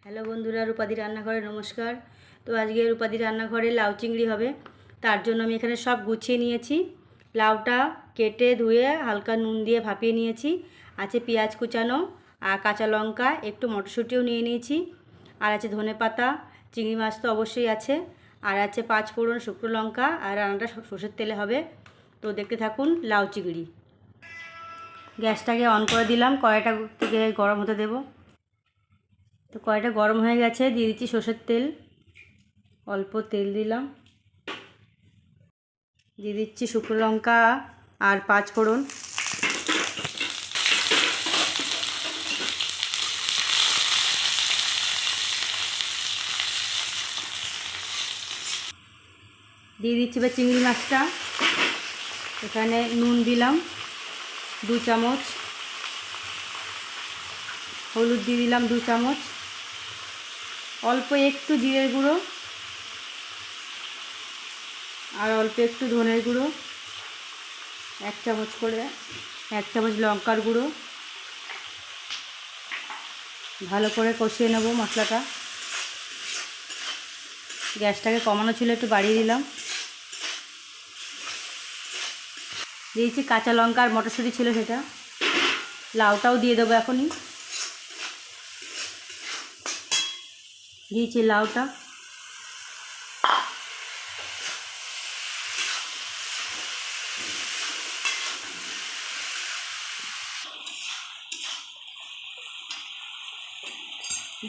Hello বন্ধুরা, রূপাদি রান্নাঘরে নমস্কার। তো আজকে রূপাদি রান্নাঘরে লাউ চিংড়ি হবে। তার জন্য আমি এখানে সব গুছিয়ে নিয়েছি। লাউটা কেটে ধুয়ে হালকা নুন দিয়ে ভাপিয়ে নিয়েছি। আছে পেঁয়াজ কুচানো আর কাঁচা লঙ্কা, একটু মটরশুঁটিও নিয়ে নিয়েছি। আর আছে ধনেপাতা, চিংড়ি মাছ তো অবশ্যই আছে। আর আছে 5 ফোড়ন, শুকনো লঙ্কা। আর রান্নাটা সরষের তেলে হবে। তো দেখতে থাকুন লাউ চিংড়ি। গ্যাসটাকে অন করে দিলাম, কড়াইটা থেকে গরম হতে দেবো। তো কড়াইটা গরম হয়ে গেছে, দিয়ে দিচ্ছি সর্ষের তেল। অল্প তেল দিলাম, দিয়ে দিচ্ছি শুকনো লঙ্কা আর 5 ফোড়ন। দিয়ে দিচ্ছি এবার চিংড়ি মাছটা। এখানে নুন দিলাম 2 চামচ, হলুদ দিয়ে দিলাম 2 চামচ, অল্প একটু জিরের গুঁড়ো আর অল্প একটু ধনের গুঁড়ো, 1 চামচ করে, 1 চামচ লঙ্কার গুঁড়ো। ভালো করে কষিয়ে নেব মশলাটা। গ্যাসটাকে কমানো ছিল, একটু বাড়িয়ে দিলাম। দিয়েছি কাঁচা লঙ্কা আর মটরশুঁটি ছিল সেটা। লাউটাও দিয়ে দেবো এখনই। দিয়েছি লাউটা।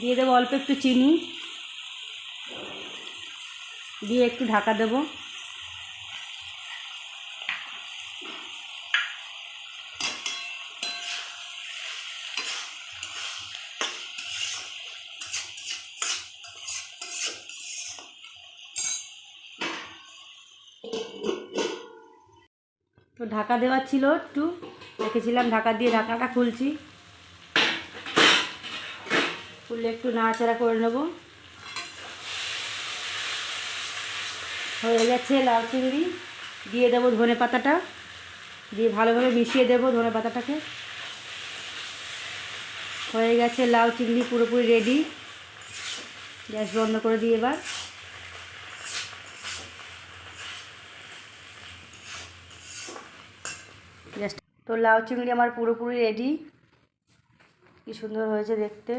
দিয়ে দেবো অল্প একটু চিনি, দিয়ে একটু ঢাকা দেবো। তো ঢাকা দেওয়ার ছিল, একটু রেখেছিলাম ঢাকা দিয়ে। ঢাকাটা খুলছি, খুললে একটু নাড়াচাড়া করে নেব। হয়ে গেছে লাউ চিংড়ি। দিয়ে দেবো ধনে পাতাটা, দিয়ে ভালোভাবে মিশিয়ে দেবো ধনে পাতাটাকে। হয়ে গেছে লাউ চিংড়ি পুরোপুরি রেডি। গ্যাস বন্ধ করে দিই এবার। গ্যাসটা তো লাউ চিংড়ি আমার পুরোপুরি রেডি। কি সুন্দর হয়েছে দেখতে।